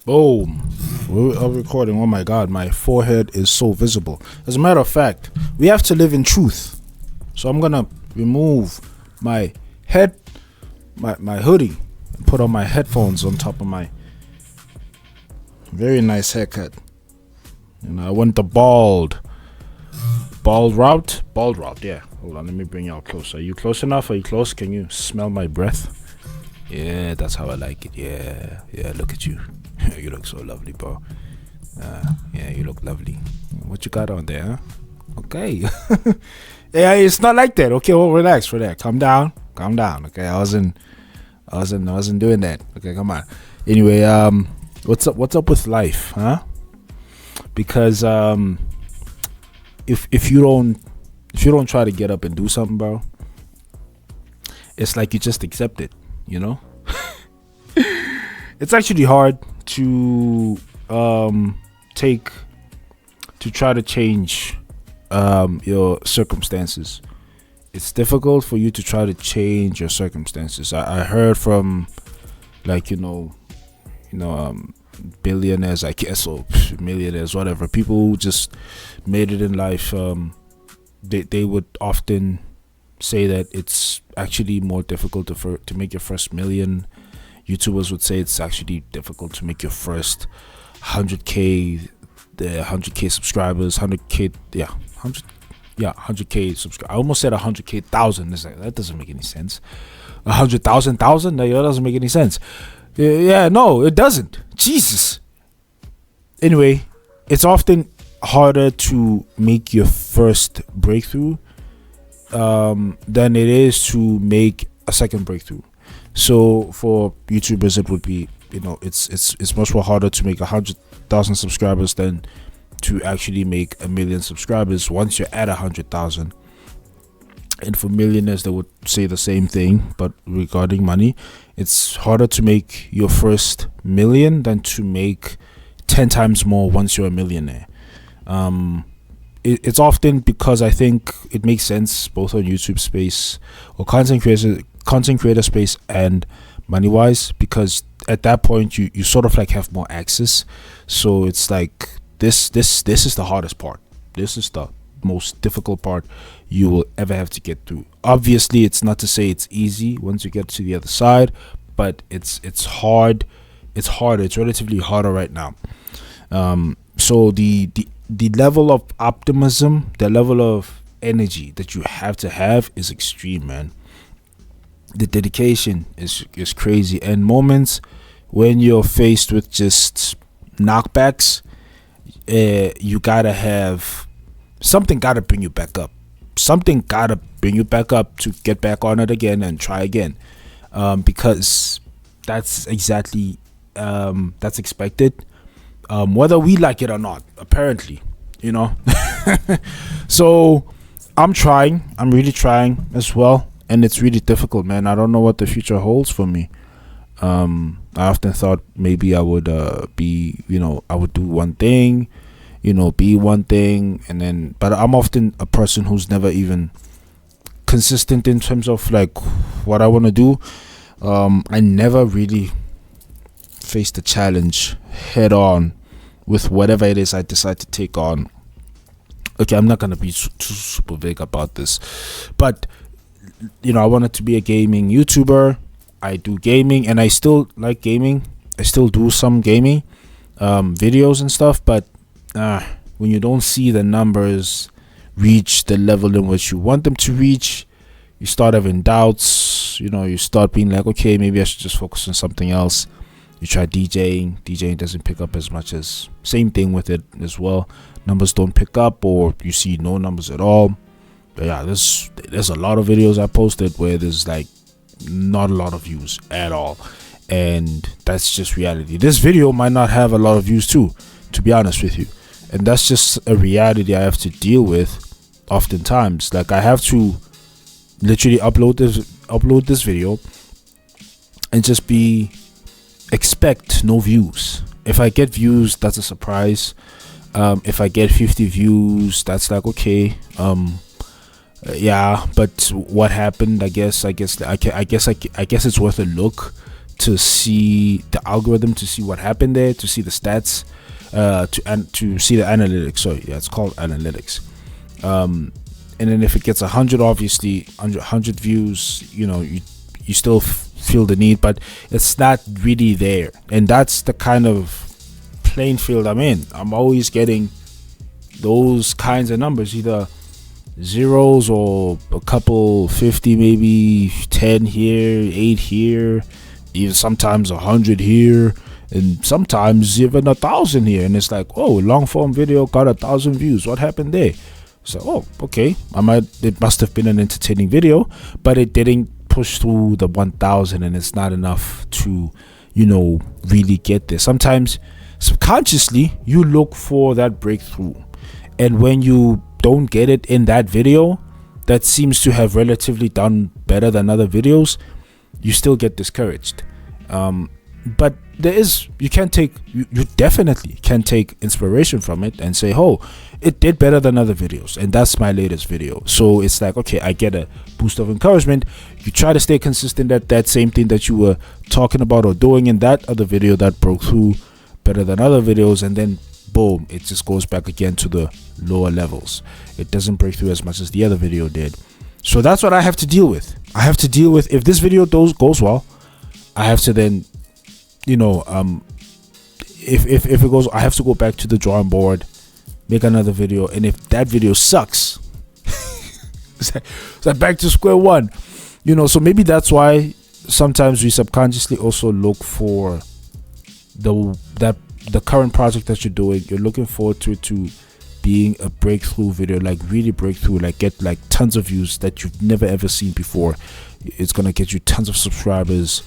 Boom. We're recording. Oh my god, my forehead is so visible. As a matter of fact, we have to live in truth. So I'm gonna remove my head, my hoodie, and put on my headphones on top of my very nice haircut. And I went the bald route. Yeah. Hold on, let me bring y'all closer. Are you close enough? Are you close? Can you smell my breath? Yeah, that's how I like it. Yeah. Look at you. You look so lovely, bro. Yeah, you look lovely. What you got on there, huh? Okay. Yeah, it's not like that. Okay, well, relax. Calm down. Okay, I wasn't doing that. Okay, come on. Anyway, what's up with life, huh? Because if you don't try to get up and do something, bro, it's like you just accept it, you know? It's actually hard to try to change your circumstances. It's difficult for you to try to change your circumstances. I heard from, like, billionaires, I guess, or millionaires, whatever, people who just made it in life. They would often say that it's actually more difficult to make your first million. YouTubers would say it's actually difficult to make your first 100k, the 100k subscribers, 100k, 100k subscribers. I almost said 100k thousand. That doesn't make any sense. 100,000. That doesn't make any sense. Yeah, no, it doesn't. Jesus. Anyway, it's often harder to make your first breakthrough than it is to make a second breakthrough. So for YouTubers, it would be, it's much more harder to make 100,000 subscribers than to actually make 1 million subscribers once you're at 100,000. And for millionaires, they would say the same thing, but regarding money, it's harder to make your first million than to make 10 times more once you're a millionaire. It's often because I think it makes sense both on YouTube space or content creator space and money wise, because at that point you sort of like have more access. So it's like this is the hardest part. This is the most difficult part you will ever have to get through. Obviously, it's not to say it's easy once you get to the other side, but it's hard. It's harder. It's relatively harder right now. So the level of optimism, the level of energy that you have to have is extreme, man. The dedication is crazy, and moments when you're faced with just knockbacks, you gotta have something, gotta bring you back up. Something gotta bring you back up to get back on it again and try again, because that's exactly that's expected, whether we like it or not, apparently, So I'm really trying as well, and it's really difficult, man. I don't know what the future holds for me. I often thought maybe I would I would do one thing, be one thing, and then, but I'm often a person who's never even consistent in terms of like what I want to do. I never really face the challenge head on with whatever it is I decide to take on. Okay, I'm not gonna be too super vague about this, but I wanted to be a gaming YouTuber. I do gaming, and I still like gaming. I still do some gaming videos and stuff, but when you don't see the numbers reach the level in which you want them to reach, you start having doubts. You start being like, okay, maybe I should just focus on something else. You try DJing doesn't pick up as much. As same thing with it as well. Numbers don't pick up, or you see no numbers at all. But yeah, there's a lot of videos I posted where there's like not a lot of views at all, and that's just reality. This video might not have a lot of views too, to be honest with you, and that's just a reality I have to deal with oftentimes. Like, I have to literally upload this video and just expect no views. If I get views, that's a surprise. If I get 50 views, that's like, okay, yeah, but what happened? I guess it's worth a look to see the algorithm, to see what happened there, to see the stats, to see the analytics. Sorry, yeah, it's called analytics. And then if it gets 100, obviously 100 views, you still feel the need, but it's not really there. And that's the kind of playing field I'm in. I'm always getting those kinds of numbers, either zeros or a couple 50, maybe 10 here, 8 here, even sometimes 100 here, and sometimes even 1,000 here. And it's like, oh, long form video got 1,000 views. What happened there? So, oh, okay, it must have been an entertaining video, but it didn't push through the 1,000, and it's not enough to really get there. Sometimes subconsciously you look for that breakthrough, and when you don't get it in that video that seems to have relatively done better than other videos, you still get discouraged. But you definitely can take inspiration from it and say, oh, it did better than other videos, and that's my latest video. So it's like, okay, I get a boost of encouragement. You try to stay consistent at that same thing that you were talking about or doing in that other video that broke through better than other videos, and then boom, it just goes back again to the lower levels. It doesn't break through as much as the other video did. So that's what I have to deal with. I have to deal with, if this video goes well, I have to then, if it goes, I have to go back to the drawing board, make another video, and if that video sucks, it's like back to square one. So maybe that's why sometimes we subconsciously also look for the current project that you're doing. You're looking forward to being a breakthrough video, like really breakthrough, like get like tons of views that you've never ever seen before. It's gonna get you tons of subscribers,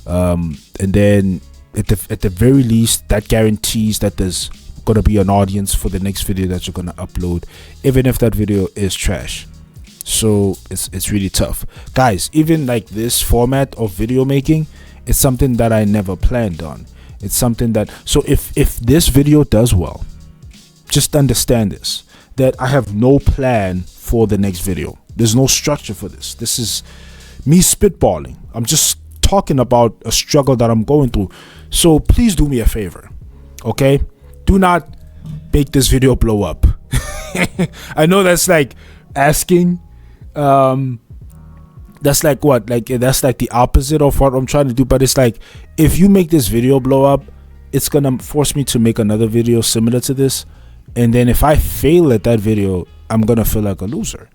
and then at the very least, that guarantees that there's gonna be an audience for the next video that you're gonna upload, even if that video is trash. So it's really tough, guys. Even like this format of video making, it's something that I never planned on. It's something that, so if this video does well, just understand this, that I have no plan for the next video. There's no structure for this. This is me spitballing. I'm just talking about a struggle that I'm going through. So please do me a favor, okay? Do not make this video blow up. I know that's like asking, that's like what, like that's like the opposite of what I'm trying to do, but it's like, if you make this video blow up, it's gonna force me to make another video similar to this, and then if I fail at that video, I'm gonna feel like a loser.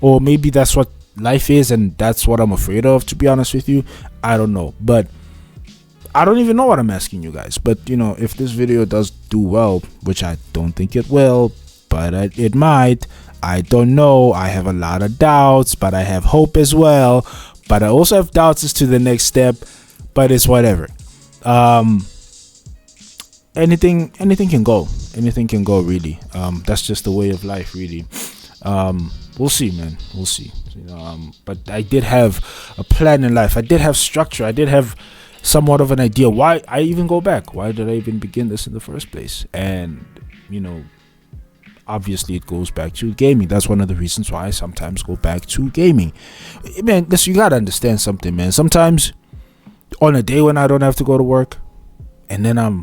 Or maybe that's what life is, and that's what I'm afraid of, to be honest with you. I don't know, but I don't even know what I'm asking you guys. But if this video does do well, which I don't think it will, but it might, I don't know. I have a lot of doubts, but I have hope as well. But I also have doubts as to the next step, but it's whatever. Anything can go. Anything can go, really. That's just the way of life, really. We'll see, man. We'll see. But I did have a plan in life. I did have structure. I did have somewhat of an idea why I even go back. Why did I even begin this in the first place? And obviously it goes back to gaming. That's one of the reasons why I sometimes go back to gaming. Man, listen, you gotta understand something, man. Sometimes on a day when I don't have to go to work, and then I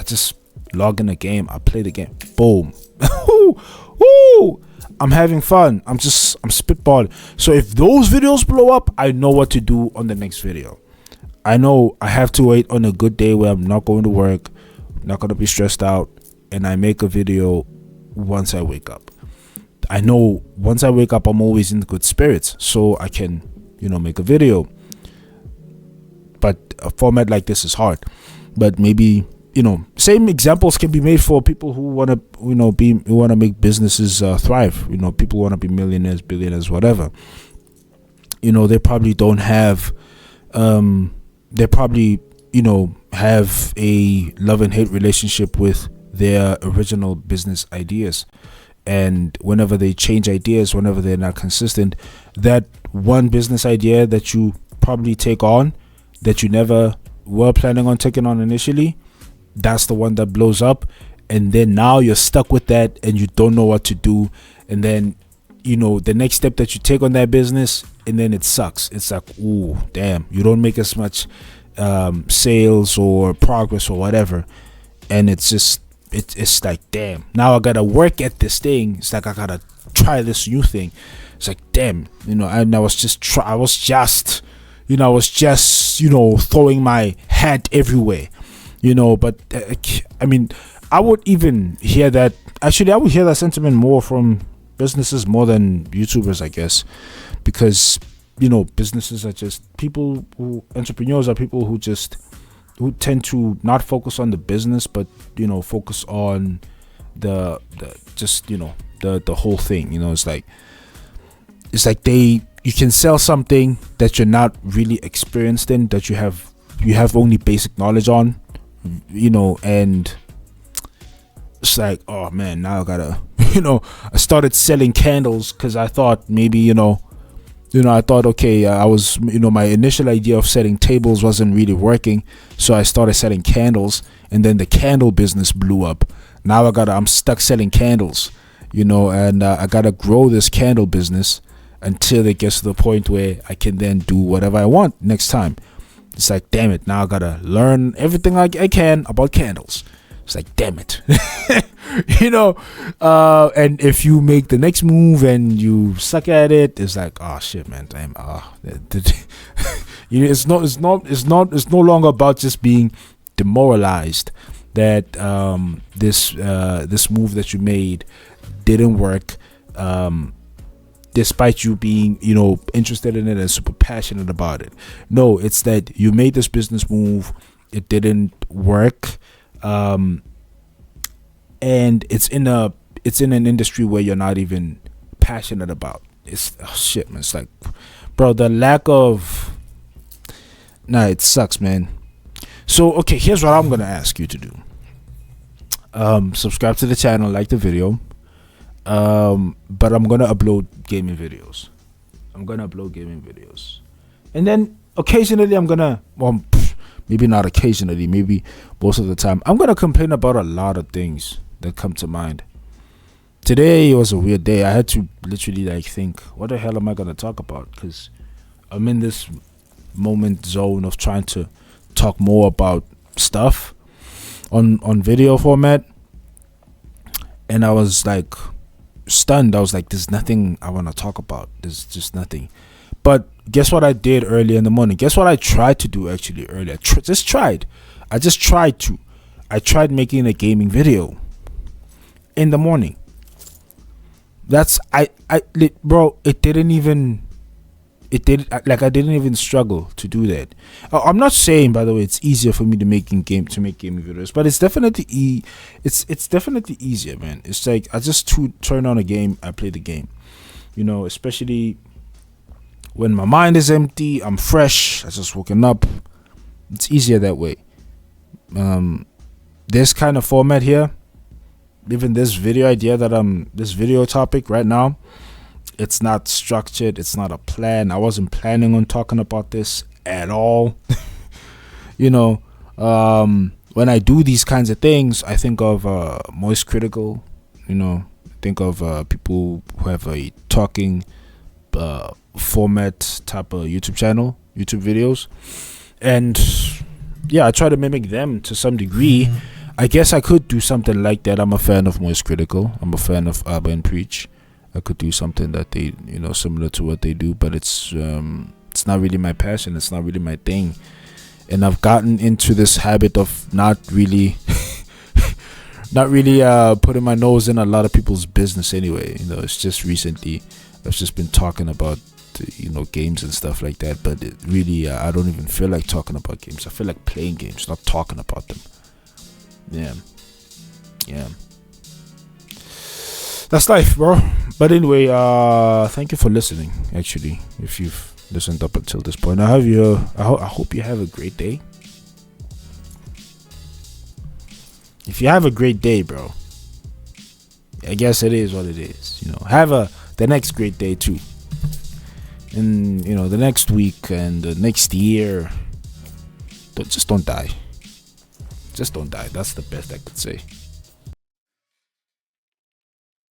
just log in a game, I play the game, boom. Woo! I'm having fun. I'm spitballing. So if those videos blow up, I know what to do on the next video. I know I have to wait on a good day where I'm not going to work, not going to be stressed out, and I make a video once I wake up. I know once I wake up, I'm always in good spirits, so I can, make a video. But a format like this is hard. But maybe, same examples can be made for people who want to, make businesses thrive. People want to be millionaires, billionaires, whatever. They probably don't have, they probably, have a love and hate relationship with their original business ideas. And whenever they change ideas, whenever they're not consistent, that one business idea that you probably take on, that you never were planning on taking on initially, that's the one that blows up. And then now you're stuck with that and you don't know what to do. And then the next step that you take on that business, and then it sucks. It's like, ooh, damn, you don't make as much sales or progress or whatever, and it's like, damn, now I gotta work at this thing. It's like I gotta try this new thing. It's like, damn, and I was just throwing my hat everywhere, but I mean, I would even hear that. Actually, I would hear that sentiment more from businesses more than YouTubers, I guess, because businesses are just entrepreneurs are people who tend to not focus on the business, but focus on the whole thing. It's like you can sell something that you're not really experienced in, that you have only basic knowledge on, and it's like, oh man, now I gotta I started selling candles because I thought maybe I thought, okay, I was my initial idea of setting tables wasn't really working, so I started selling candles, and then the candle business blew up. Now I'm stuck selling candles, and I gotta grow this candle business until it gets to the point where I can then do whatever I want next time. It's like, damn it, now I gotta learn everything I can about candles. It's like, damn it. And if you make the next move and you suck at it, it's like, oh shit, man, damn. It's no longer about just being demoralized that this move that you made didn't work, despite you being interested in it and super passionate about it. No, it's that you made this business move, it didn't work, and it's in an industry where you're not even passionate about. It's shit, man. It's like, bro, the lack of it sucks, man. So okay, here's what I'm gonna ask you to do. Subscribe to the channel, like the video, but I'm gonna upload gaming videos. And then occasionally I'm gonna, maybe not occasionally, maybe most of the time, I'm gonna complain about a lot of things that come to mind. Today was a weird day. I had to literally think, what the hell am I gonna talk about? Because I'm in this moment zone of trying to talk more about stuff on video format, and I was like stunned. I was like, there's nothing I want to talk about. There's just nothing. But guess what I did early in the morning? Guess what I tried to do actually earlier? I tried making a gaming video in the morning. Bro, I didn't even struggle to do that. I'm not saying, by the way, it's easier for me to make gaming videos, but it's definitely it's definitely easier, man. It's like I just turn on a game, I play the game, especially when my mind is empty, I'm fresh, I just woken up. It's easier that way. This kind of format here, even this video idea this video topic right now, it's not structured, it's not a plan. I wasn't planning on talking about this at all. When I do these kinds of things, I think of Moist Critical, I think of people who have a talking format type of YouTube videos, and yeah, I try to mimic them to some degree. I guess I could do something like that. I'm a fan of Moist Critical. I'm a fan of Abba and Preach. I could do something that they, similar to what they do, but it's not really my passion. It's not really my thing, and I've gotten into this habit of not really putting my nose in a lot of people's business anyway. It's just recently I've just been talking about games and stuff like that, but it really I don't even feel like talking about games. I feel like playing games, not talking about them. Yeah, that's life, bro. But anyway, thank you for listening. Actually, if you've listened up until this point, I hope you have a great day. If you have a great day, bro, I guess it is what it is. Have the next great day too, and the next week and the next year. Just don't die. Just don't die. That's the best I could say.